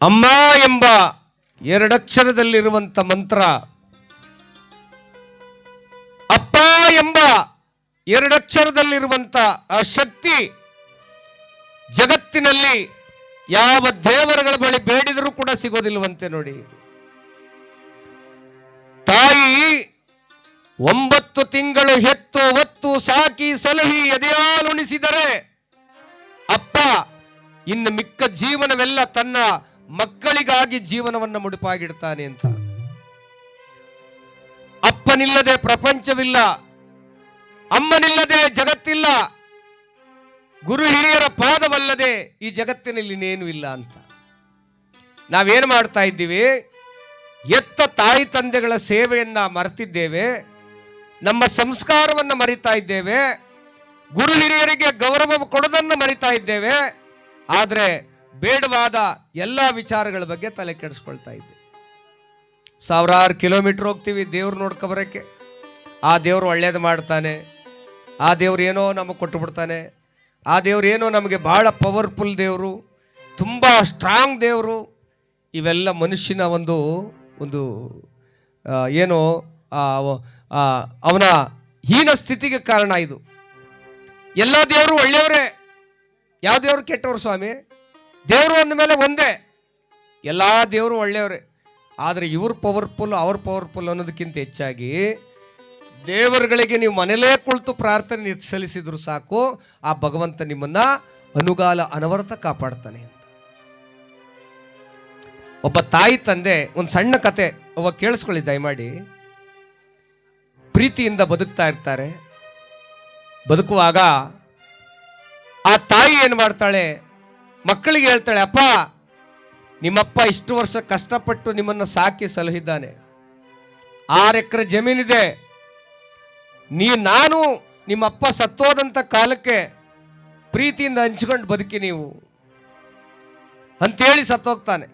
ಅಮ್ಮ ಎಂಬ ಎರಡಕ್ಷರದಲ್ಲಿರುವಂಥ ಮಂತ್ರ, ಅಪ್ಪ ಎಂಬ ಎರಡಕ್ಷರದಲ್ಲಿರುವಂಥ ಆ ಶಕ್ತಿ ಜಗತ್ತಿನಲ್ಲಿ ಯಾವ ದೇವರುಗಳ ಬಳಿ ಬೇಡಿದರೂ ಕೂಡ ಸಿಗೋದಿಲ್ವಂತೆ ನೋಡಿ. ತಾಯಿ 9 ತಿಂಗಳು ಹೆತ್ತು ಹೊತ್ತು ಸಾಕಿ ಸಲಹಿ ಎದೆಯಾಲುಣಿಸಿದರೆ ಅಪ್ಪ ಇನ್ನು ಮಿಕ್ಕ ಜೀವನವೆಲ್ಲ ತನ್ನ ಮಕ್ಕಳಿಗಾಗಿ ಜೀವನವನ್ನು ಮುಡುಪಾಗಿಡ್ತಾನೆ ಅಂತ. ಅಪ್ಪನಿಲ್ಲದೆ ಪ್ರಪಂಚವಿಲ್ಲ, ಅಮ್ಮನಿಲ್ಲದೆ ಜಗತ್ತಿಲ್ಲ, ಗುರು ಹಿರಿಯರ ಪಾದವಲ್ಲದೆ ಈ ಜಗತ್ತಿನಲ್ಲಿ ಇನ್ನೇನು ಇಲ್ಲ ಅಂತ. ನಾವೇನು ಮಾಡ್ತಾ ಇದ್ದೀವಿ? ಎತ್ತ ತಾಯಿ ತಂದೆಗಳ ಸೇವೆಯನ್ನ ಮರೆತಿದ್ದೇವೆ, ನಮ್ಮ ಸಂಸ್ಕಾರವನ್ನು ಮರಿತಾ ಇದ್ದೇವೆ, ಗುರು ಹಿರಿಯರಿಗೆ ಗೌರವ ಕೊಡೋದನ್ನು ಮರಿತಾ ಇದ್ದೇವೆ. ಆದರೆ ಬೇಡವಾದ ಎಲ್ಲ ವಿಚಾರಗಳ ಬಗ್ಗೆ ತಲೆ ಕೆಡಿಸ್ಕೊಳ್ತಾ ಇದ್ದೇವೆ. 1000 ಕಿಲೋಮೀಟರ್ ಹೋಗ್ತೀವಿ ದೇವ್ರು ನೋಡ್ಕೊಬರಕ್ಕೆ. ಆ ದೇವರು ಒಳ್ಳೇದು ಮಾಡ್ತಾನೆ, ಆ ದೇವ್ರು ಏನೋ ನಮಗೆ ಕೊಟ್ಟು ಬಿಡ್ತಾನೆ, ಆ ದೇವ್ರು ಏನೋ ನಮಗೆ ಬಹಳ ಪವರ್ಫುಲ್ ದೇವರು, ತುಂಬ ಸ್ಟ್ರಾಂಗ್ ದೇವರು. ಇವೆಲ್ಲ ಮನುಷ್ಯನ ಒಂದು ಏನೋ ಅವನ ಹೀನ ಸ್ಥಿತಿಗೆ ಕಾರಣ. ಇದು ಎಲ್ಲ ದೇವರು ಒಳ್ಳೆಯವರೇ, ಯಾವ ದೇವರು ಕೆಟ್ಟವರು ಸ್ವಾಮಿ? ದೇವರು ಅಂದ ಮೇಲೆ ಒಂದೇ, ಎಲ್ಲ ದೇವರು ಒಳ್ಳೆಯವರೇ. ಆದರೆ ಇವ್ರು ಪವರ್ಫುಲ್ ಅವ್ರು ಪವರ್ಫುಲ್ ಅನ್ನೋದಕ್ಕಿಂತ ಹೆಚ್ಚಾಗಿ ದೇವರುಗಳಿಗೆ ನೀವು ಮನೇಲೇ ಕುಳಿತು ಪ್ರಾರ್ಥನೆ ಸಲ್ಲಿಸಿದ್ರು ಸಾಕು, ಆ ಭಗವಂತ ನಿಮ್ಮನ್ನ ಅನುಗಾಲ ಅನವರತ ಕಾಪಾಡ್ತಾನೆ ಅಂತ. ಒಬ್ಬ ತಾಯಿ ತಂದೆ ಒಂದು ಸಣ್ಣ ಕತೆ ಒಬ್ಬ ಕೇಳಿಸ್ಕೊಳ್ಳಿ ದಯಮಾಡಿ. ಪ್ರೀತಿಯಿಂದ ಬದುಕ್ತಾ ಇರ್ತಾರೆ. ಬದುಕುವಾಗ ಆ ತಾಯಿ ಏನು ಮಾಡ್ತಾಳೆ, ಮಕ್ಕಳಿಗೆ ಹೇಳ್ತಾಳೆ, ಅಪ್ಪ ನಿಮ್ಮಪ್ಪ ಇಷ್ಟು ವರ್ಷ ಕಷ್ಟಪಟ್ಟು ನಿಮ್ಮನ್ನು ಸಾಕಿ ಸಲಹಿದ್ದಾನೆ, 6 ಎಕರೆ ಜಮೀನಿದೆ, ನಾನು ನಿಮ್ಮಪ್ಪ ಸತ್ತೋದಂಥ ಕಾಲಕ್ಕೆ ಪ್ರೀತಿಯಿಂದ ಹಂಚ್ಕೊಂಡು ಬದುಕಿ ನೀವು ಅಂತೇಳಿ ಸತ್ತೋಗ್ತಾನೆ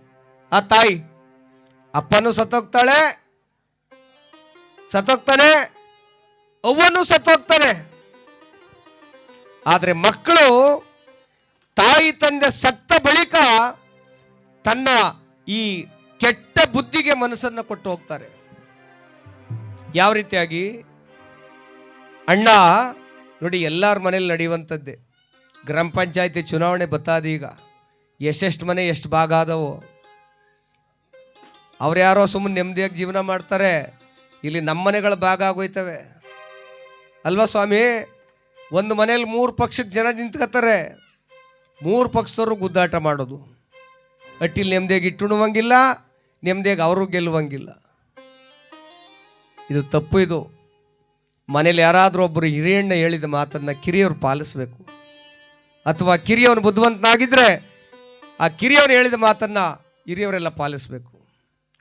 ಆ ತಾಯಿ. ಅಪ್ಪನೂ ಸತ್ತೋಗ್ತಾನೆ, ಅವ್ವನೂ ಸತ್ತೋಗ್ತಾನೆ. ಆದರೆ ಮಕ್ಕಳು ತಾಯಿ ತಂದೆ ಸತ್ತ ಬಳಿಕ ತನ್ನ ಈ ಕೆಟ್ಟ ಬುದ್ಧಿಗೆ ಮನಸ್ಸನ್ನು ಕೊಟ್ಟು ಹೋಗ್ತಾರೆ. ಯಾವ ರೀತಿಯಾಗಿ? ಅಣ್ಣ ನೋಡಿ, ಎಲ್ಲರ ಮನೇಲಿ ನಡೆಯುವಂಥದ್ದೇ. ಗ್ರಾಮ ಪಂಚಾಯತಿ ಚುನಾವಣೆ ಬತ್ತಾದ ಈಗ ಎಷ್ಟೆಷ್ಟು ಮನೆ ಎಷ್ಟು ಭಾಗ ಆದವು. ಅವ್ರು ಯಾರೋ ಸುಮ್ಮನೆ ನೆಮ್ಮದಿಯಾಗಿ ಜೀವನ ಮಾಡ್ತಾರೆ, ಇಲ್ಲಿ ನಮ್ಮ ಮನೆಗಳ ಭಾಗ ಆಗೋಯ್ತವೆ ಅಲ್ವಾ ಸ್ವಾಮಿ? ಒಂದು ಮನೇಲಿ 3 ಪಕ್ಷಕ್ಕೆ ಜನ ನಿಂತ್ಕೋತಾರೆ, 3 ಪಕ್ಷದವರು ಗುದ್ದಾಟ ಮಾಡೋದು. ಅಟ್ಟಿಲಿ ನೆಮ್ಮದಿಯಾಗಿ ಇಟ್ಟುಣುವಂಗಿಲ್ಲ, ನೆಮ್ಮದಿಯಾಗಿ ಅವರು ಗೆಲ್ಲುವಂಗಿಲ್ಲ. ಇದು ತಪ್ಪು. ಇದು ಮನೇಲಿ ಯಾರಾದರೂ ಒಬ್ಬರು ಹಿರಿಯಣ್ಣ ಹೇಳಿದ ಮಾತನ್ನು ಕಿರಿಯವರು ಪಾಲಿಸಬೇಕು. ಅಥವಾ ಕಿರಿಯವನು ಬುದ್ಧಿವಂತನಾಗಿದ್ದರೆ ಆ ಕಿರಿಯವರು ಹೇಳಿದ ಮಾತನ್ನು ಹಿರಿಯವರೆಲ್ಲ ಪಾಲಿಸಬೇಕು.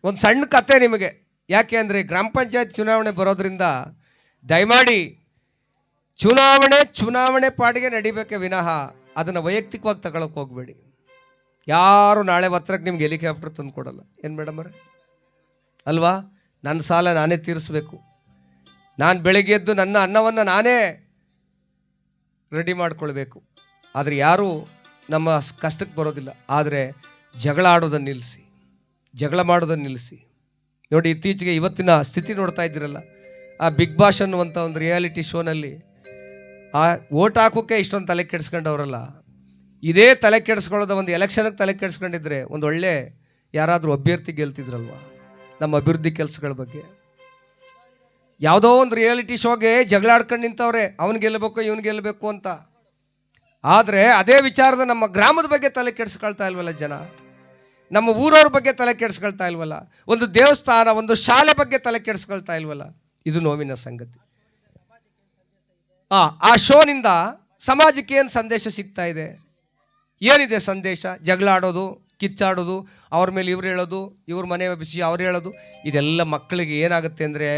ಒಂದು ಸಣ್ಣ ಕತೆ ನಿಮಗೆ. ಯಾಕೆ ಅಂದರೆ ಗ್ರಾಮ ಪಂಚಾಯತ್ ಚುನಾವಣೆ ಬರೋದ್ರಿಂದ ದಯಮಾಡಿ ಚುನಾವಣೆ ಪಾಡಿಗೆ ನಡಿಬೇಕೆ ವಿನಃ ಅದನ್ನು ವೈಯಕ್ತಿಕವಾಗಿ ತಗೊಳಕ್ಕೆ ಹೋಗಬೇಡಿ. ಯಾರು ನಾಳೆ ಹತ್ರಕ್ಕೆ ನಿಮ್ಗೆ ಹೆಲಿಕಾಪ್ಟರ್ ತಂದು ಕೊಡಲ್ಲ. ಏನು ಮೇಡಮ್ ಅವರೇ ಅಲ್ವಾ? ನನ್ನ ಸಾಲ ನಾನೇ ತೀರಿಸ್ಬೇಕು, ನಾನು ಬೆಳಗ್ಗೆ ಎದ್ದು ನನ್ನ ಅನ್ನವನ್ನು ನಾನೇ ರೆಡಿ ಮಾಡ್ಕೊಳ್ಬೇಕು. ಆದರೆ ಯಾರೂ ನಮ್ಮ ಕಷ್ಟಕ್ಕೆ ಬರೋದಿಲ್ಲ. ಆದರೆ ಜಗಳ ಮಾಡೋದನ್ನು ನಿಲ್ಲಿಸಿ. ನೋಡಿ, ಇತ್ತೀಚೆಗೆ ಇವತ್ತಿನ ಸ್ಥಿತಿ ನೋಡ್ತಾ ಇದ್ದೀರಲ್ಲ, ಆ ಬಿಗ್ ಬಾಸ್ ಅನ್ನುವಂಥ ಒಂದು ರಿಯಾಲಿಟಿ ಶೋನಲ್ಲಿ ಆ ಓಟ್ ಹಾಕೋಕ್ಕೆ ಇಷ್ಟೊಂದು ತಲೆ ಕೆಡಿಸ್ಕೊಂಡವರಲ್ಲ, ಇದೇ ತಲೆ ಕೆಡಿಸ್ಕೊಳ್ಳೋದು ಒಂದು ಎಲೆಕ್ಷನ್ಗೆ ತಲೆ ಕೆಡಿಸ್ಕೊಂಡಿದ್ರೆ ಒಂದು ಒಳ್ಳೆ ಯಾರಾದರೂ ಅಭ್ಯರ್ಥಿ ಗೆಲ್ತಿದ್ರಲ್ವ ನಮ್ಮ ಅಭಿವೃದ್ಧಿ ಕೆಲಸಗಳ ಬಗ್ಗೆ. ಯಾವುದೋ ಒಂದು ರಿಯಾಲಿಟಿ ಶೋಗೆ ಜಗಳ ಆಡ್ಕೊಂಡು ನಿಂತವ್ರೆ, ಅವನು ಗೆಲ್ಲಬೇಕು ಇವನು ಗೆಲ್ಲಬೇಕು ಅಂತ. ಆದರೆ ಅದೇ ವಿಚಾರದ ನಮ್ಮ ಗ್ರಾಮದ ಬಗ್ಗೆ ತಲೆ ಕೆಡಿಸ್ಕೊಳ್ತಾ ಇಲ್ವಲ್ಲ ಜನ, ನಮ್ಮ ಊರವ್ರ ಬಗ್ಗೆ ತಲೆ ಕೆಡಿಸ್ಕೊಳ್ತಾ ಇಲ್ವಲ್ಲ, ಒಂದು ದೇವಸ್ಥಾನ ಒಂದು ಶಾಲೆ ಬಗ್ಗೆ ತಲೆ ಕೆಡಿಸ್ಕೊಳ್ತಾ ಇಲ್ವಲ್ಲ. ಇದು ನೋವಿನ ಸಂಗತಿ. ಆ ಶೋನಿಂದ ಸಮಾಜಕ್ಕೆ ಏನು ಸಂದೇಶ ಸಿಗ್ತಾ ಇದೆ? ಏನಿದೆ ಸಂದೇಶ? ಜಗಳ ಆಡೋದು, ಕಿಚ್ಚಾಡೋದು, ಅವ್ರ ಮೇಲೆ ಇವ್ರು ಹೇಳೋದು, ಇವ್ರ ಮನೆ ಬಿಸಿ ಅವ್ರು ಹೇಳೋದು. ಇದೆಲ್ಲ ಮಕ್ಕಳಿಗೆ ಏನಾಗುತ್ತೆ ಅಂದರೆ,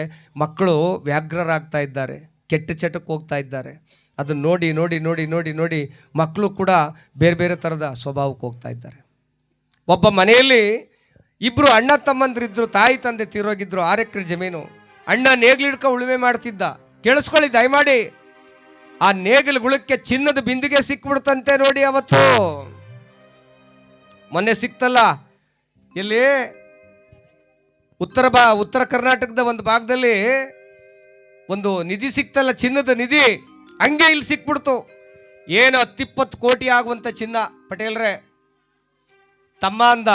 ಮಕ್ಕಳು ವ್ಯಾಘ್ರರಾಗ್ತಾ ಇದ್ದಾರೆ, ಕೆಟ್ಟ ಚಟಕ್ಕೆ ಹೋಗ್ತಾ ಇದ್ದಾರೆ. ಅದನ್ನು ನೋಡಿ ನೋಡಿ ನೋಡಿ ನೋಡಿ ನೋಡಿ ಮಕ್ಕಳು ಕೂಡ ಬೇರೆ ಬೇರೆ ಥರದ ಸ್ವಭಾವಕ್ಕೆ ಹೋಗ್ತಾ ಇದ್ದಾರೆ. ಒಬ್ಬ ಮನೆಯಲ್ಲಿ 2 ಅಣ್ಣ ತಮ್ಮಂದಿರಿದ್ರು, ತಾಯಿ ತಂದೆ ತೀರೋಗಿದ್ರು, 6 ಎಕರೆ ಜಮೀನು. ಅಣ್ಣ ನೇಗಿಲಿಡ್ಕ ಉಳುಮೆ ಮಾಡ್ತಿದ್ದ. ಕೇಳಿಸ್ಕೊಳ್ಳಿ ದಯಮಾಡಿ, ಆ ನೇಗಿಲುಗುಳಕ್ಕೆ ಚಿನ್ನದ ಬಿಂದಿಗೆ ಸಿಕ್ಬಿಡ್ತಂತೆ ನೋಡಿ. ಅವತ್ತು ಮೊನ್ನೆ ಸಿಕ್ತಲ್ಲ, ಎಲ್ಲಿ ಉತ್ತರ ಕರ್ನಾಟಕದ ಒಂದು ಭಾಗದಲ್ಲಿ ಒಂದು ನಿಧಿ ಸಿಕ್ತಲ್ಲ, ಚಿನ್ನದ ನಿಧಿ, ಹಂಗೆ ಇಲ್ಲಿ ಸಿಕ್ಬಿಡ್ತು. ಏನು 10-20 ಕೋಟಿ ಆಗುವಂಥ ಚಿನ್ನ. ಪಟೇಲ್ರೆ ತಮ್ಮ ಅಂದ,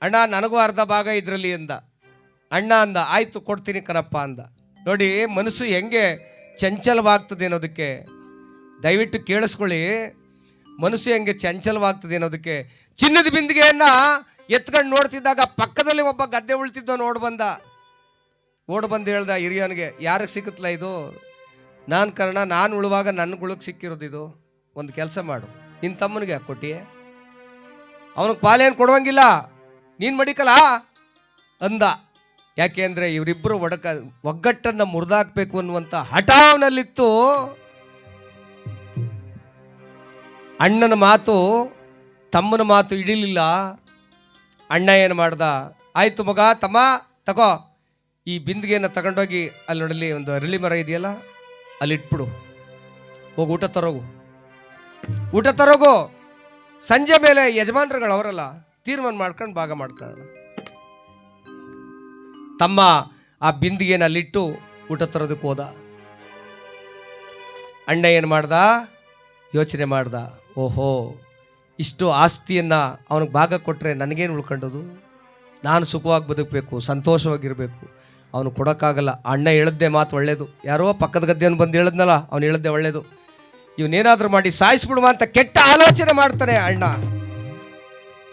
ಅಣ್ಣ ನನಗೂ ಅರ್ಧ ಭಾಗ ಇದರಲ್ಲಿ ಅಂದ. ಅಣ್ಣ ಅಂದ, ಆಯ್ತು ಕೊಡ್ತೀನಿ ಕಣಪ್ಪ ಅಂದ. ನೋಡಿ ಮನಸ್ಸು ಹೆಂಗೆ ಚಂಚಲವಾಗ್ತದೆ ಅನ್ನೋದಕ್ಕೆ ದಯವಿಟ್ಟು ಕೇಳಿಸ್ಕೊಳ್ಳಿ. ಮನಸ್ಸು ಹೆಂಗೆ ಚಂಚಲವಾಗ್ತದೆ ಅನ್ನೋದಕ್ಕೆ ಚಿನ್ನದ ಬಿಂದಿಗೆಯನ್ನ ಎತ್ಕೊಂಡು ನೋಡ್ತಿದ್ದಾಗ ಪಕ್ಕದಲ್ಲಿ ಒಬ್ಬ ಗದ್ದೆ ಉಳ್ತಿದ್ದ ಓಡ್ ಬಂದು ಹೇಳ್ದ ಹಿರಿಯನಿಗೆ, ಯಾರಿಗೆ ಸಿಗುತ್ತಲ್ಲ ಇದು? ನಾನು ಕಾರಣ, ನಾನು ಉಳುವಾಗ ನನ್ನ ಗುಳಕ್ಕೆ ಸಿಕ್ಕಿರೋದಿದು. ಒಂದು ಕೆಲಸ ಮಾಡು, ನಿನ್ನ ತಮ್ಮನಿಗೆ ಯಾಕೆ ಕೊಟ್ಟಿಯೇ? ಅವನಿಗೆ ಪಾಲೇನು ಕೊಡುವಂಗಿಲ್ಲ, ನೀನು ಮಡಿಕಲ್ಲ ಅಂದ. ಯಾಕೆ ಅಂದರೆ ಇವರಿಬ್ಬರು ಒಗ್ಗಟ್ಟನ್ನು ಮುರಿದಾಕ್ಬೇಕು ಅನ್ನುವಂಥ ಹಠ ಅವನಲ್ಲಿತ್ತು. ಅಣ್ಣನ ಮಾತು ತಮ್ಮನ ಮಾತು ಹಿಡಿಲಿಲ್ಲ. ಅಣ್ಣ ಏನು ಮಾಡ್ದ, ಆಯಿತು ಮಗ, ತಮ್ಮ ತಗೋ ಈ ಬಿಂದಿಗೆಯನ್ನು ತಗೊಂಡೋಗಿ ಅಲ್ಲಿ ನೋಡಲಿ ಒಂದು ಅರಳಿ ಮರ ಇದೆಯಲ್ಲ, ಅಲ್ಲಿ ಇಟ್ಬಿಡು, ಹೋಗಿ ಊಟ ತರೋಗು. ಸಂಜೆ ಮೇಲೆ ಯಜಮಾನ್ರುಗಳು ಅವರಲ್ಲ, ತೀರ್ಮಾನ ಮಾಡ್ಕೊಂಡು ಭಾಗ ಮಾಡ್ಕೊಳ್ಳೋಣ. ತಮ್ಮ ಆ ಬಿಂದಿಗೆನ ಅಲ್ಲಿಟ್ಟು ಊಟ ತರೋದಕ್ಕೆ ಹೋದ. ಅಣ್ಣ ಏನು ಮಾಡ್ದ, ಯೋಚನೆ ಮಾಡ್ದ, ಓಹೋ ಇಷ್ಟು ಆಸ್ತಿಯನ್ನು ಅವನಿಗೆ ಭಾಗ ಕೊಟ್ಟರೆ ನನಗೇನು ಉಳ್ಕೊಂಡದು? ನಾನು ಸುಖವಾಗಿ ಬದುಕಬೇಕು, ಸಂತೋಷವಾಗಿರಬೇಕು. ಅವನು ಕೊಡೋಕ್ಕಾಗಲ್ಲ. ಅಣ್ಣ ಹೇಳಿದ್ದೆ ಮಾತು ಒಳ್ಳೇದು. ಯಾರೋ ಪಕ್ಕದ ಗದ್ದೆಯನ್ನು ಬಂದು ಹೇಳಿದ್ನಲ್ಲ, ಅವನು ಹೇಳಿದ್ದೆ ಒಳ್ಳೇದು. ಇವನೇನಾದರೂ ಮಾಡಿ ಸಾಯಿಸ್ಬಿಡುವ ಅಂತ ಕೆಟ್ಟ ಆಲೋಚನೆ ಮಾಡ್ತಾನೆ ಅಣ್ಣ.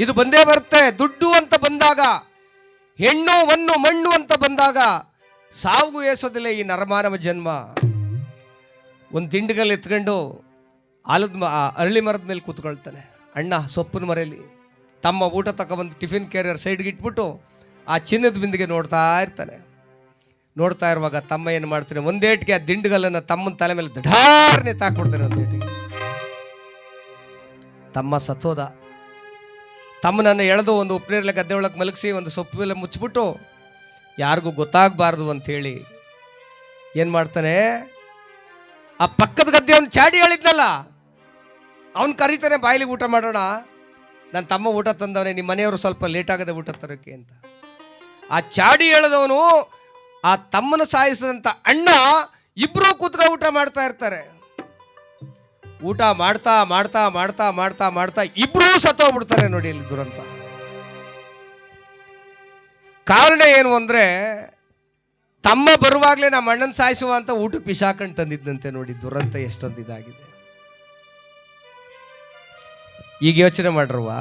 ಇದು ಬಂದೇ ಬರುತ್ತೆ. ದುಡ್ಡು ಅಂತ ಬಂದಾಗ, ಹೆಣ್ಣು ಹೊನ್ನು ಮಣ್ಣು ಅಂತ ಬಂದಾಗ ಸಾವು ಏಸೋದಿಲ್ಲ ಈ ನರಮಾನವ ಜನ್ಮ. ಒಂದು ದಿಂಡಿಗಲ್ಲಿ ಎತ್ಕೊಂಡು ಅರಳಿ ಮರದ ಮೇಲೆ ಕೂತ್ಕೊಳ್ತಾನೆ ಅಣ್ಣ ಸೊಪ್ಪಿನ ಮರೆಯಲ್ಲಿ. ತಮ್ಮ ಊಟ ತಗೊಬಂದು ಟಿಫಿನ್ ಕ್ಯಾರಿಯರ್ ಸೈಡ್ಗೆ ಇಟ್ಬಿಟ್ಟು ಆ ಚಿನ್ನದ ಬಿಂದಿಗೆ ನೋಡ್ತಾ ಇರ್ತಾನೆ. ನೋಡ್ತಾ ಇರುವಾಗ ತಮ್ಮ ಏನು ಮಾಡ್ತಾನೆ, ಒಂದೇಟಿಗೆ ಆ ದಿಂಡುಗಲ್ಲನ್ನು ತಮ್ಮನ ತಲೆ ಮೇಲೆ ದಢಾರ್ನೆ ತಾಕ್ಬಿಡ್ತಾನೆ. ಒಂದೇಟಿಗೆ ತಮ್ಮ ಸತ್ತೋದ. ತಮ್ಮನನ್ನು ಎಳೆದು ಒಂದು ಉಪ್ಪಿನೀರಲೆ ಗದ್ದೆ ಒಳಗೆ ಮಲಗಿಸಿ ಒಂದು ಸೊಪ್ಪು ಮೇಲೆ ಮುಚ್ಚಿಬಿಟ್ಟು ಯಾರಿಗೂ ಗೊತ್ತಾಗಬಾರ್ದು ಅಂಥೇಳಿ ಏನು ಮಾಡ್ತಾನೆ, ಆ ಪಕ್ಕದ ಗದ್ದೆ ಅವನು ಚಾಡಿ ಹೇಳಿದ್ನಲ್ಲ, ಅವನು ಕರೀತಾನೆ, ಬಾಯಿಲಿಗೆ ಊಟ ಮಾಡೋಣ, ನನ್ನ ತಮ್ಮ ಊಟ ತಂದವನೇ, ನಿಮ್ಮ ಮನೆಯವರು ಸ್ವಲ್ಪ ಲೇಟ್ ಆಗದೆ ಊಟ ತರೋಕ್ಕೆ ಅಂತ. ಆ ಚಾಡಿ ಹೇಳದವನು ಆ ತಮ್ಮನ ಸಾಯಿಸಿದಂಥ ಅಣ್ಣ ಇಬ್ಬರೂ ಕೂತ್ಕೊಂಡು ಊಟ ಮಾಡ್ತಾ ಇರ್ತಾರೆ. ಊಟ ಮಾಡ್ತಾ ಮಾಡ್ತಾ ಮಾಡ್ತಾ ಮಾಡ್ತಾ ಮಾಡ್ತಾ ಇಬ್ಬರೂ ಸತ್ತೋಗ್ಬಿಡ್ತಾರೆ. ನೋಡಿ ಇಲ್ಲಿ ದುರಂತ. ಕಾರಣ ಏನು ಅಂದರೆ, ತಮ್ಮ ಬರುವಾಗಲೇ ನಮ್ಮ ಅಣ್ಣನ ಸಾಯಿಸುವ ಅಂತ ಊಟಕ್ಕೆ ಪಿಸಾಕಂಡು ತಂದಿದ್ದಂತೆ. ನೋಡಿ ದುರಂತ ಎಷ್ಟೊಂದು ಇದಾಗಿದೆ. ಈಗ ಯೋಚನೆ ಮಾಡ್ರವ್ವ,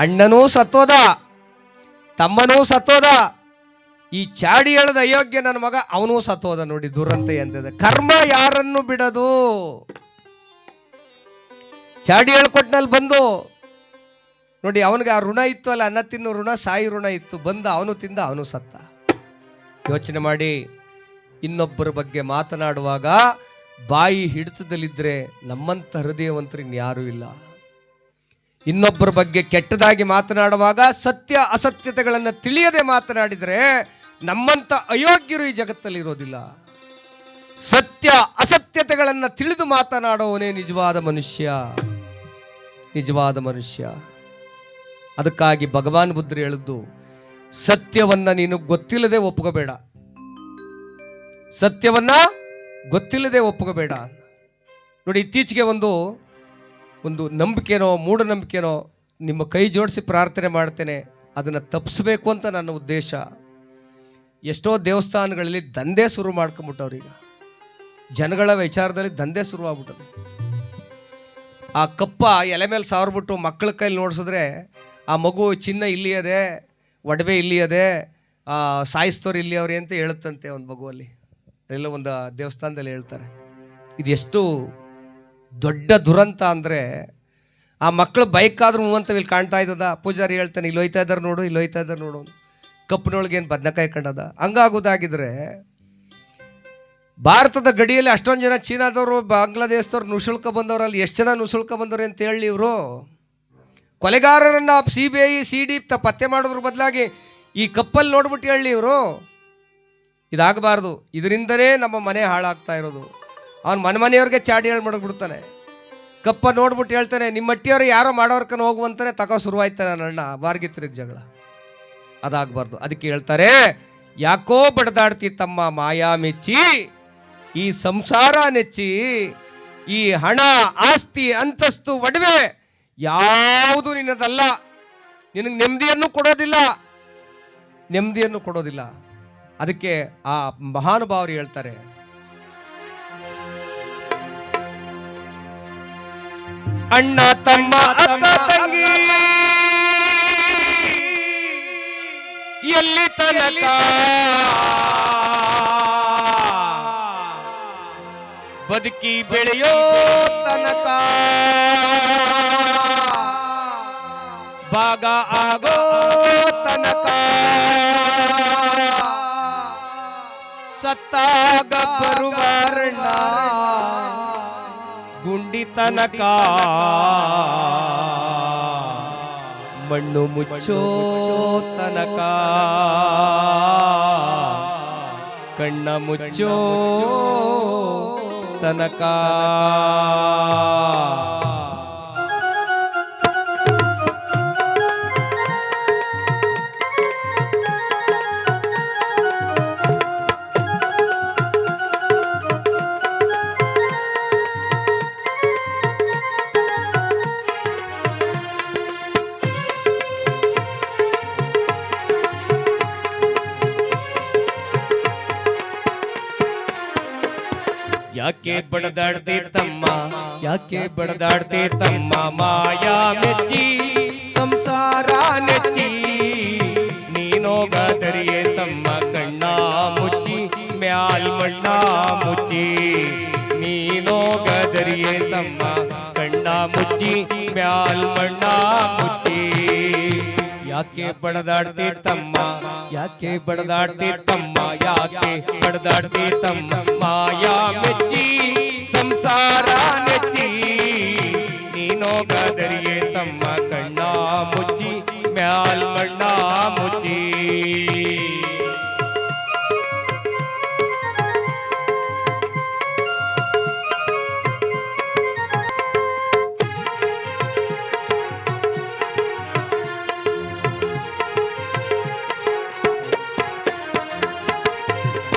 ಅಣ್ಣನೂ ಸತ್ತೋದ, ತಮ್ಮನೂ ಸತ್ತೋದ, ಈ ಚಾಡಿ ಹೇಳದ ಅಯೋಗ್ಯ ನನ್ನ ಮಗ ಅವನೂ ಸತ್ತೋದ. ನೋಡಿ ದುರಂತ ಎಂತದೆ. ಕರ್ಮ ಯಾರನ್ನು ಬಿಡದು. ಚಾಡಿ ಹೇಳ್ಕೊಟ್ನಲ್ಲಿ ಬಂದು ನೋಡಿ, ಅವನಿಗೆ ಆ ಋಣ ಇತ್ತು ಅಲ್ಲ, ಅನ್ನ ತಿನ್ನೋ ಋಣ, ಸಾಯಿ ಋಣ ಇತ್ತು. ಬಂದ ಅವನು ತಿಂದ, ಅವನು ಸತ್ತ. ಯೋಚನೆ ಮಾಡಿ, ಇನ್ನೊಬ್ಬರ ಬಗ್ಗೆ ಮಾತನಾಡುವಾಗ ಬಾಯಿ ಹಿಡಿತದಲ್ಲಿದ್ದರೆ ನಮ್ಮಂಥ ಹೃದಯವಂತರು ಇನ್ಯಾರೂ ಇಲ್ಲ. ಇನ್ನೊಬ್ಬರ ಬಗ್ಗೆ ಕೆಟ್ಟದಾಗಿ ಮಾತನಾಡುವಾಗ ಸತ್ಯ ಅಸತ್ಯತೆಗಳನ್ನು ತಿಳಿಯದೆ ಮಾತನಾಡಿದರೆ ನಮ್ಮಂಥ ಅಯೋಗ್ಯರು ಈ ಜಗತ್ತಲ್ಲಿ ಇರೋದಿಲ್ಲ. ಸತ್ಯ ಅಸತ್ಯತೆಗಳನ್ನು ತಿಳಿದು ಮಾತನಾಡುವವನೇ ನಿಜವಾದ ಮನುಷ್ಯ, ನಿಜವಾದ ಮನುಷ್ಯ. ಅದಕ್ಕಾಗಿ ಭಗವಾನ್ ಬುದ್ಧರು ಹೇಳಿದ್ದು, ಸತ್ಯವನ್ನ ನೀನು ಗೊತ್ತಿಲ್ಲದೆ ಒಪ್ಕೋಬೇಡ, ಸತ್ಯವನ್ನ ಗೊತ್ತಿಲ್ಲದೆ ಒಪ್ಕೋಬೇಡ. ನೋಡಿ, ಇತ್ತೀಚೆಗೆ ಒಂದು ನಂಬಿಕೆನೋ ಮೂಢನಂಬಿಕೆನೋ ನಿಮ್ಮ ಕೈ ಜೋಡಿಸಿ ಪ್ರಾರ್ಥನೆ ಮಾಡ್ತೇನೆ, ಅದನ್ನು ತಪ್ಪಿಸ್ಬೇಕು ಅಂತ ನನ್ನ ಉದ್ದೇಶ. ಎಷ್ಟೋ ದೇವಸ್ಥಾನಗಳಲ್ಲಿ ದಂಧೆ ಶುರು ಮಾಡ್ಕೊಂಬಿಟ್ಟವ್ರೀಗ, ಜನಗಳ ವಿಚಾರದಲ್ಲಿ ದಂಧೆ ಶುರುವಾಗ್ಬಿಟ್ಟದೆ. ಆ ಕಪ್ಪ ಎಲೆ ಮೇಲೆ ಸಾವ್ರ್ಬಿಟ್ಟು ಮಕ್ಕಳ ಕೈಲಿ ನೋಡಿಸಿದ್ರೆ ಆ ಮಗು ಚಿನ್ನ ಇಲ್ಲಿ ಅದೇ, ಒಡವೆ ಇಲ್ಲಿ ಅದೇ, ಸಾಯಿಸ್ತವ್ರು ಇಲ್ಲಿ ಅವ್ರಿ ಅಂತ ಹೇಳುತ್ತಂತೆ ಒಂದು ಮಗುವಲ್ಲಿ. ಎಲ್ಲ ಒಂದು ದೇವಸ್ಥಾನದಲ್ಲಿ ಹೇಳ್ತಾರೆ. ಇದು ಎಷ್ಟು ದೊಡ್ಡ ದುರಂತ ಅಂದರೆ, ಆ ಮಕ್ಕಳು ಬೈಕ್ ಆದ್ರೂ ಮೂವಂತವ್ ಇಲ್ಲಿ ಕಾಣ್ತಾ ಇದ್ದದ, ಪೂಜಾರಿ ಹೇಳ್ತಾನೆ ಇಲ್ಲಿ ಹೋಯ್ತಾ ಇದ್ದಾರೆ ನೋಡು, ಇಲ್ಲಿ ಹೋಯ್ತಾ ಇದ್ದಾರೆ ನೋಡು, ಕಪ್ಪಿನೊಳಗೇನು ಬದನೆಕಾಯಿ ಕಂಡದ. ಹಂಗಾಗೋದಾಗಿದ್ರೆ ಭಾರತದ ಗಡಿಯಲ್ಲಿ ಅಷ್ಟೊಂದು ಜನ ಚೀನಾದವರು, ಬಾಂಗ್ಲಾದೇಶದವ್ರು ನುಸುಳ್ಕ ಬಂದವರಲ್ಲಿ ಎಷ್ಟು ಜನ ನುಸುಳ್ಕ ಬಂದವ್ರು ಅಂತ ಹೇಳಿ ಇವರು ಕೊಲೆಗಾರರನ್ನು CBI CD ಪತ್ತೆ ಮಾಡೋದ್ರ ಬದಲಾಗಿ ಈ ಕಪ್ಪಲ್ಲಿ ನೋಡ್ಬಿಟ್ಟು ಹೇಳಿ ಇವರು. ಇದಾಗಬಾರ್ದು. ಇದರಿಂದನೇ ನಮ್ಮ ಮನೆ ಹಾಳಾಗ್ತಾ ಇರೋದು. ಅವನು ಮನೆಯವ್ರಿಗೆ ಚಾಡಿ ಹೇಳಿ ಮಡಗ್ಬಿಡ್ತಾನೆ. ಕಪ್ಪ ನೋಡ್ಬಿಟ್ಟು ಹೇಳ್ತಾನೆ, ನಿಮ್ಮ ಮಟ್ಟಿಯವರು ಯಾರೋ ಮಾಡೋರ್ಕನ ಹೋಗುವಂತಾನೆ ತಗೋ ಶುರುವಾಯ್ತಾನೆ ನನ್ನ ಅಣ್ಣ, ಬಾರ್ಗಿ ತಿರುಗಿ ಜಗಳ. ಅದಾಗಬಾರ್ದು. ಅದಕ್ಕೆ ಹೇಳ್ತಾರೆ, ಯಾಕೋ ಬಡದಾಡ್ತಿ ತಮ್ಮ ಮಾಯಾ ಮೆಚ್ಚಿ, ಈ ಸಂಸಾರ ನೆಚ್ಚಿ, ಈ ಹಣ ಆಸ್ತಿ ಅಂತಸ್ತು ಒಡವೆ ಯಾವುದು ನಿನ್ನದಲ್ಲ, ನಿನಗೆ ನೆಮ್ಮದಿಯನ್ನು ಕೊಡೋದಿಲ್ಲ, ನೆಮ್ಮದಿಯನ್ನು ಕೊಡೋದಿಲ್ಲ. ಅದಕ್ಕೆ ಆ ಮಹಾನುಭಾವರು ಹೇಳ್ತಾರೆ, ಅಣ್ಣ ತಮ್ಮ ಅಕ್ಕ ತಂಗಿ ಎಲ್ಲಿ ತನಕ ಬದುಕಿ ಬೆಳೆಯೋ ತನಕ ಭಾಗ ಆಗೋ ತನಕ ಸತ್ತಾಗ ಬರುವಾರಣ್ಣ ಗುಂಡಿ ತನಕ ಮಣ್ಣು ಮುಚ್ಚೋ ತನಕ ಕಣ್ಣ ಮುಚ್ಚೋ ತನಕ. ಯಾಕೆ ಬಡದಾಡ್ತಿ ತಮ್ಮ, ಯಾಕೆ ಬಡದಾಡ್ತಿ ತಮ್ಮ ಮಾಯಾ ಮೆಚ್ಚಿ ಸಂಸಾರ ನೆಚ್ಚಿ, ನೀನೋಗದರಿಯೇ ತಮ್ಮ ಕಣ್ಣ ಮುಚ್ಚಿ ಮ್ಯಾಲ್ ಮಣ್ಣ ಮುಚ್ಚಿ, ನೀನೋಗದರಿಯೇ ತಮ್ಮ ಕಣ್ಣ ಮುಚ್ಚಿ ಮ್ಯಾಲ್ ಮಣ್ಣ ಮುಚ್ಚಿ. ಯಾಕೆ ಬಡದಾಡ್ತಿ ತಮ್ಮ, ಯಾಕೆ ಬಡದಾಡ್ತಿ ತಮ್ಮ, ಯಾಕೆ ಬಡದಾಡ್ತಿ ತಮ್ಮ ಮಾಯಾ ಮೆಚ್ಚಿ ಸಂಸಾರ ನೆಚ್ಚಿ, ನೀನೋಗದರಿಯೇ ತಮ್ಮ ಕಣ್ಣ ಮುಚ್ಚಿ ಮ್ಯಾಲ್ ಮಣ್ಣ ಮುಚ್ಚಿ.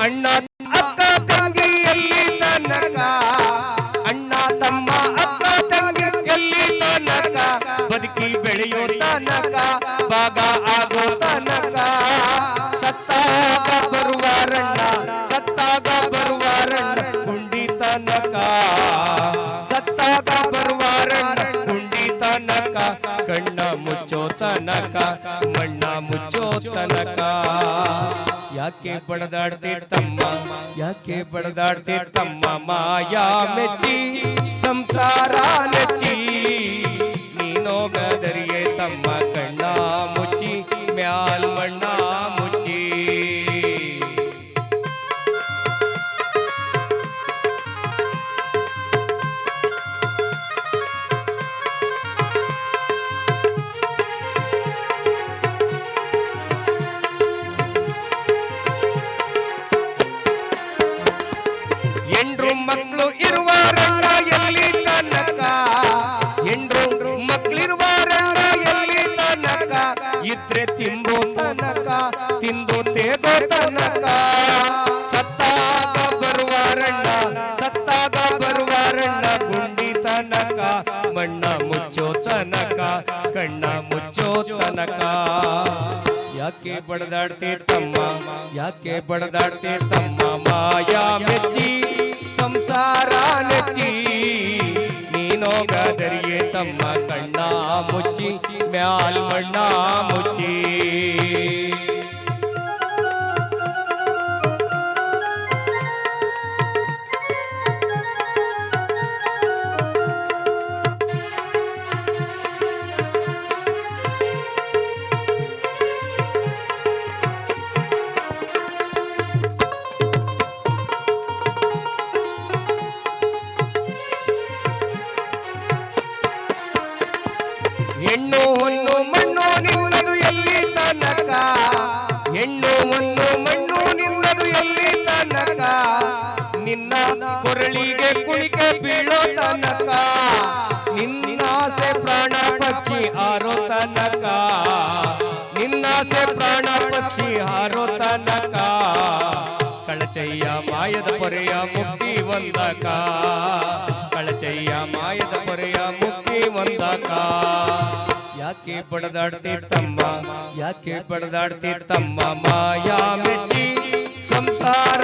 ಅಣ್ಣ ಅಕ್ಕ ತಂಗಿ ಎಲ್ಲಿ ತನಕ, ಅಣ್ಣ ತಮ್ಮ ಅಕ್ಕ ತಂಗಿ ಎಲ್ಲಿ ತನಕ ಬದುಕಿ ಬೆಳೆಯೋ ತನಕ ಭಾಗ ಆಗೋ ತನಕ ಸತ್ತಾಗ ಬರುವಾರಣ್ಣ, ಸತ್ತಾಗ ಬರುವಾರಣ್ಣ ಗುಂಡಿ ತನಕ, ಸತ್ತಾಗ ಬರುವಾರಣ್ಣ ಗುಂಡಿ ತನಕ ಕಣ್ಣ ಮುಚ್ಚೋ ತನಕ ಮಣ್ಣ ಮುಚ್ಚೋ ತನಕ. ಯಾಕೆ ಬಡದಾಡ್ತಿ ತಮ್ಮ, ಯಾಕೆ ಬಡದಾಡ್ತಿ ತಮ್ಮ ಮಾಯಾ ಮೆಚ್ಚಿ ಸಂಸಾರ ನೆಚ್ಚಿ, ನೀನೋಗದರಿಯೇ ತಮ್ಮ ಕಣ್ಣ ಮುಚ್ಚಿ ಮ್ಯಾಲ್ ಮಣ್ಣ ಮುಚ್ಚಿ. ಎಂಡ್ರು ಮಕ್ಕಳು ಇರುವಾರಣ್ಣ ಎಲ್ಲಿ ತನಕ, ಎಂಡ್ರು ಮಕ್ಕಳಿರುವಾರಣ್ಣ ಎಲ್ಲಿ ತನಕ, ಇದ್ರೆ ತಿಂಬೋ ತನಕ ತಿಂದು ತೇಗೋ ತನಕ ಸತ್ತಾಗ ಬರುವಾರಣ್ಣ, ಸತ್ತಾಗ ಬರುವಾರಣ್ಣ ಗುಂಡಿ ತನಕ ಮಣ್ಣ ಮುಚ್ಚೋ ತನಕ ಕಣ್ಣ ಮುಚ್ಚೋ ತನಕ. ಯಾಕೆ ಬಡದಾಡ್ತಿ ತಮ್ಮ, ಯಾಕೆ ಬಡದಾಡ್ತಿ ತಮ್ಮ ಮಾಯಾ ಮೆಚ್ಚಿ ಸಂಸಾರ ನೆಚ್ಚಿ, ನೀನೋಗದರಿಯೇ ತಮ್ಮ ಕಣ್ಣ ಮುಚ್ಚಿ ಮ್ಯಾಲ್ ಮಣ್ಣ ಮುಚ್ಚಿ. ಹೆಣ್ಣು ಹೊನ್ನು ಮಣ್ಣು ನಿನ್ನದು ಎಲ್ಲಿ ತನಕ, ಹೆಣ್ಣು ಹೊನ್ನು ಮಣ್ಣು ನಿನ್ನದು ಎಲ್ಲಿ ತನಕ, ನಿನ್ನ ಕೊರಳಿಗೆ ಕುಣಿಕೆ ಬೀಳೋ ತನಕ ಕಳಚಯ್ಯ ಮಾಯದ ಪೊರೆಯ ಮುಕ್ತಿ ಒಂದಕ ಕಳಚಯ್ಯ ಮಾಯದ ಪೊರೆಯ ಮುಕ್ತಿ ಒಂದಕ ಯಾಕೆ ಬಡದಾಡ್ತಿ ತಮ್ಮ ಯಾಕೆ ಬಡದಾಡ್ತಿ ತಮ್ಮ ಮಾಯಾ ಮೆಚ್ಚಿ ಸಂಸಾರ